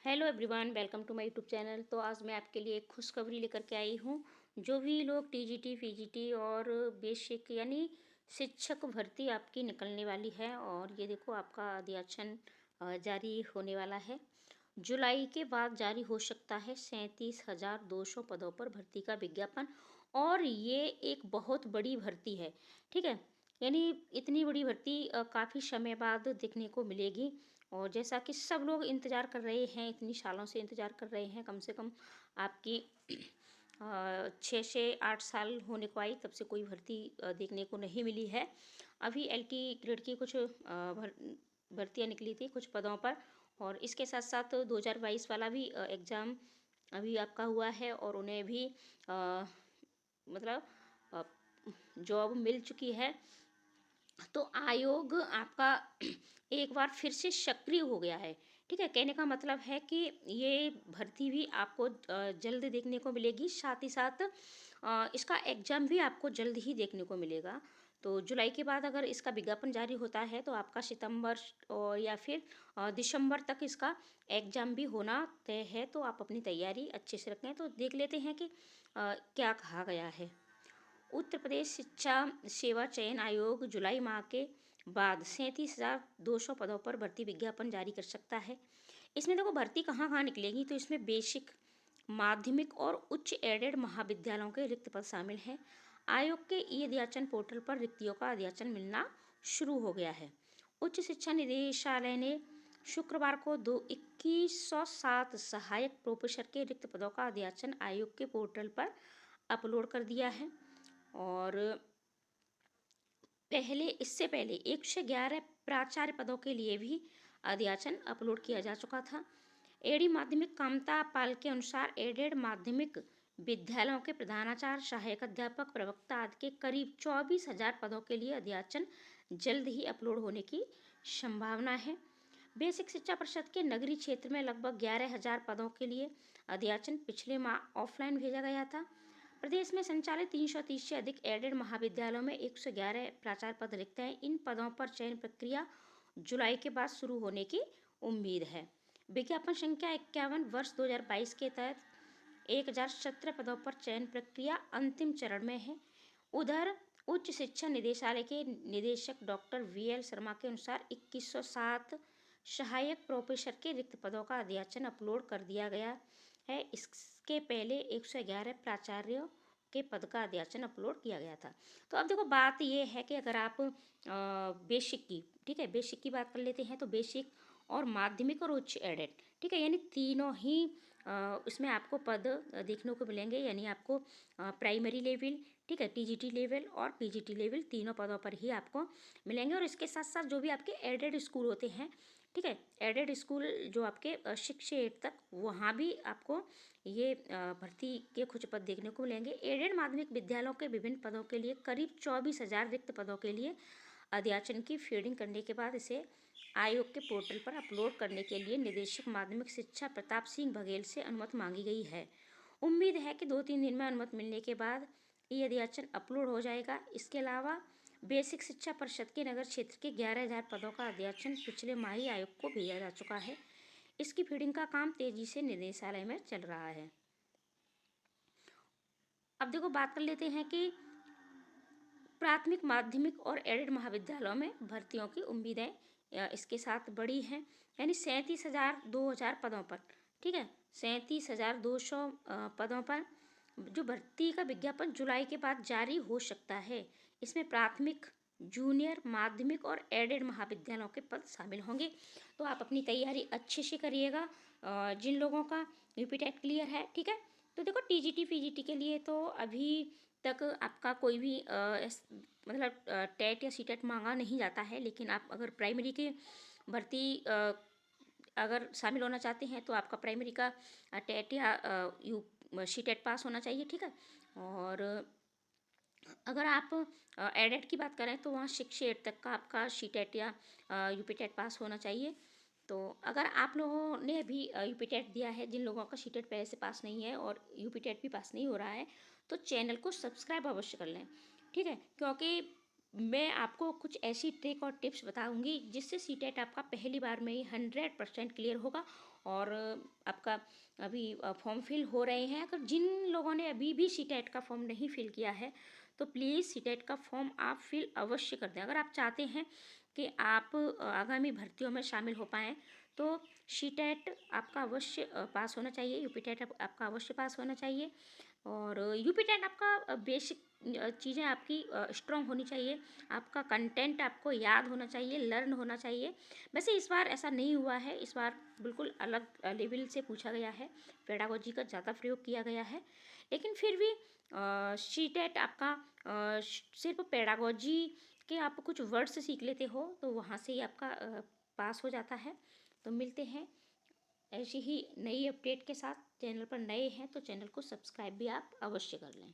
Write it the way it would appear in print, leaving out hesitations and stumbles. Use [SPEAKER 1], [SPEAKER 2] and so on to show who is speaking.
[SPEAKER 1] Hello everyone, welcome to my YouTube channel. तो आज मैं आपके लिए एक खुशखबरी लेकर के आई हूँ। जो भी लोग टीजीटी पीजीटी और बेसिक यानी शिक्षक भर्ती आपकी निकलने वाली है, और ये देखो आपका अध्याचन जारी होने वाला है। जुलाई के बाद जारी हो सकता है 37,200 पदों पर भर्ती का विज्ञापन। और ये एक बहुत बड़ी भर्ती है, ठीक है। यानी इतनी बड़ी भर्ती काफ़ी समय बाद देखने को मिलेगी। और जैसा कि सब लोग इंतज़ार कर रहे हैं, इतनी सालों से इंतज़ार कर रहे हैं, कम से कम आपकी 6 से 8 साल होने को आई, तब से कोई भर्ती देखने को नहीं मिली है। अभी एलटी ग्रेड की कुछ भर्तियाँ निकली थी कुछ पदों पर, और इसके साथ साथ 2022 वाला भी एग्ज़ाम अभी आपका हुआ है, और उन्हें भी मतलब जॉब मिल चुकी है। तो आयोग आपका एक बार फिर से सक्रिय हो गया है, ठीक है। कहने का मतलब है कि ये भर्ती भी आपको जल्द देखने को मिलेगी, साथ ही साथ इसका एग्ज़ाम भी आपको जल्द ही देखने को मिलेगा। तो जुलाई के बाद अगर इसका विज्ञापन जारी होता है तो आपका सितंबर और या फिर दिसंबर तक इसका एग्ज़ाम भी होना तय है। तो आप अपनी तैयारी अच्छे से रखें। तो देख लेते हैं कि क्या कहा गया है। उत्तर प्रदेश शिक्षा सेवा चयन आयोग जुलाई माह के बाद 37,200 पदों पर भर्ती विज्ञापन जारी कर सकता है। इसमें देखो भर्ती कहाँ कहाँ निकलेगी, तो इसमें बेसिक, माध्यमिक और उच्च एडेड महाविद्यालयों के रिक्त पद शामिल हैं। आयोग के ई अध्याचन पोर्टल पर रिक्तियों का अध्याचन मिलना शुरू हो गया है। उच्च शिक्षा निदेशालय ने शुक्रवार को 2107 सहायक प्रोफेसर के रिक्त पदों का अध्याचन आयोग के पोर्टल पर अपलोड कर दिया है। और इससे पहले 111 प्राचार्य पदों के लिए भी अध्याचन अपलोड किया जा चुका था। एडी माध्यमिक कामता पाल के अनुसार एडेड माध्यमिक विद्यालयों के प्रधानाचार्य, सहायक अध्यापक, प्रवक्ता आदि के करीब 24,000 पदों के लिए अध्याचन जल्द ही अपलोड होने की संभावना है। बेसिक शिक्षा परिषद के नगरीय क्षेत्र में लगभग 11,000 पदों के लिए अध्याचन पिछले माह ऑफलाइन भेजा गया था। प्रदेश में संचालित 330 से अधिक एडेड महाविद्यालयों में 111 प्राचार्य पद रिक्त हैं। इन पदों पर चयन प्रक्रिया जुलाई के बाद शुरू होने की उम्मीद है। विज्ञापन संख्या 51 वर्ष 2022 के तहत 1017 पदों पर चयन प्रक्रिया अंतिम चरण में है। उधर उच्च शिक्षा निदेशालय के निदेशक डॉक्टर VL शर्मा के अनुसार 2107 सहायक प्रोफेसर के रिक्त पदों का अध्याचन अपलोड कर दिया गया है। इसके पहले 111 प्राचार्यों के पद का अध्याचन अपलोड किया गया था। तो अब देखो बात ये है कि अगर आप बेसिक की, ठीक है, बेसिक की बात कर लेते हैं, तो बेसिक और माध्यमिक और उच्च एडेड, ठीक है, यानी तीनों ही इसमें आपको पद देखने को मिलेंगे। यानी आपको प्राइमरी लेवल, ठीक है, टीजीटी लेवल और पीजीटी लेवल, तीनों पदों पर ही आपको मिलेंगे। और इसके साथ साथ जो भी आपके एडेड स्कूल होते हैं, ठीक है, एडेड स्कूल जो आपके 6 से 8 तक, वहाँ भी आपको ये भर्ती के कुछ पद देखने को मिलेंगे। एडेड माध्यमिक विद्यालयों के विभिन्न पदों के लिए करीब 24,000 रिक्त पदों के लिए अध्याचन की फीडिंग करने के बाद इसे आयोग के पोर्टल पर अपलोड करने के लिए निदेशक माध्यमिक शिक्षा प्रताप सिंह बघेल से अनुमति मांगी गई है। उम्मीद है कि 2-3 दिन में अनुमति मिलने के बाद ये अध्याचन अपलोड हो जाएगा। इसके अलावा बेसिक शिक्षा परिषद के नगर क्षेत्र के 11,000 पदों का अध्याचन पिछले माह ही आयोग को भेजा जा चुका है। इसकी फीडिंग का काम तेजी से निदेशालय में चल रहा है। अब देखो बात कर लेते हैं कि प्राथमिक, माध्यमिक और एडेड महाविद्यालयों में भर्तियों की उम्मीदें इसके साथ बड़ी हैं। यानी 37,000 पदों पर, ठीक है, 37,200 पदों पर जो भर्ती का विज्ञापन जुलाई के बाद जारी हो सकता है। इसमें प्राथमिक, जूनियर, माध्यमिक और एडेड महाविद्यालयों के पद शामिल होंगे। तो आप अपनी तैयारी अच्छे से करिएगा। जिन लोगों का यूपी टेट क्लियर है, ठीक है, तो देखो टीजीटी पीजीटी के लिए तो अभी तक आपका कोई भी मतलब टेट या सीटेट मांगा नहीं जाता है। लेकिन आप अगर प्राइमरी की भर्ती अगर शामिल होना चाहते हैं तो आपका प्राइमरी का टेट या सीटेट पास होना चाहिए, ठीक है। और अगर आप एडेड की बात करें तो वहाँ 6 से 8 तक का आपका सीटेट या यूपी टेट पास होना चाहिए। तो अगर आप लोगों ने अभी यूपी टेट दिया है, जिन लोगों का सीटेट पहले से पास नहीं है और यूपी टेट भी पास नहीं हो रहा है, तो चैनल को सब्सक्राइब अवश्य कर लें, ठीक है। क्योंकि मैं आपको कुछ ऐसी ट्रिक और टिप्स बताऊंगी जिससे सीटेट आपका पहली बार में ही 100% क्लियर होगा। और आपका अभी फॉर्म फिल हो रहे हैं, अगर जिन लोगों ने अभी भी सीटेट का फॉर्म नहीं फिल किया है तो प्लीज़ सीटेट का फॉर्म आप फिल अवश्य कर दें। अगर आप चाहते हैं कि आप आगामी भर्तियों में शामिल हो पाएँ तो सीटेट आपका अवश्य पास होना चाहिए, यूपी टेट आपका अवश्य पास होना चाहिए। और यूपी टेट आपका बेसिक चीज़ें आपकी स्ट्रॉन्ग होनी चाहिए, आपका कंटेंट आपको याद होना चाहिए, लर्न होना चाहिए। वैसे इस बार ऐसा नहीं हुआ है, इस बार बिल्कुल अलग लेवल से पूछा गया है, पेडागोजी का ज़्यादा प्रयोग किया गया है। लेकिन फिर भी सीटेट आपका सिर्फ पेडागोजी के आप कुछ वर्ड्स सीख लेते हो तो वहाँ से ही आपका पास हो जाता है। तो मिलते हैं ऐसी ही नई अपडेट के साथ। चैनल पर नए हैं तो चैनल को सब्सक्राइब भी आप अवश्य कर लें।